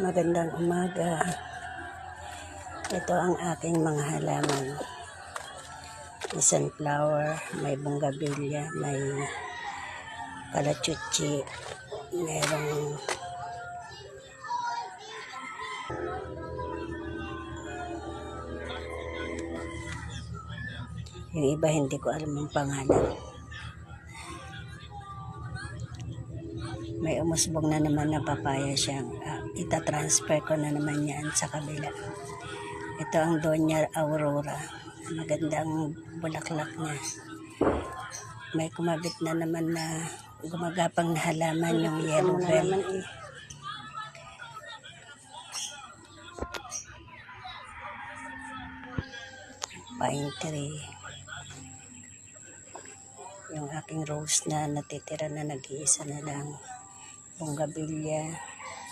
Magandang umaga. Ito ang aking mga halaman. May sunflower, may bougainvillea, may kalachuchi, merong yung iba hindi ko alam ang pangalan. May umusbong na naman na papaya siyang itatransfer ko na naman yan sa kabila. Ito ang Doña Aurora. Magandang bulaklak niya. May kumabit na naman na gumagapang na halaman yung yellow bell. Pine tree. Yung aking rose na natitira na nag-iisa na lang. Bougainvillea.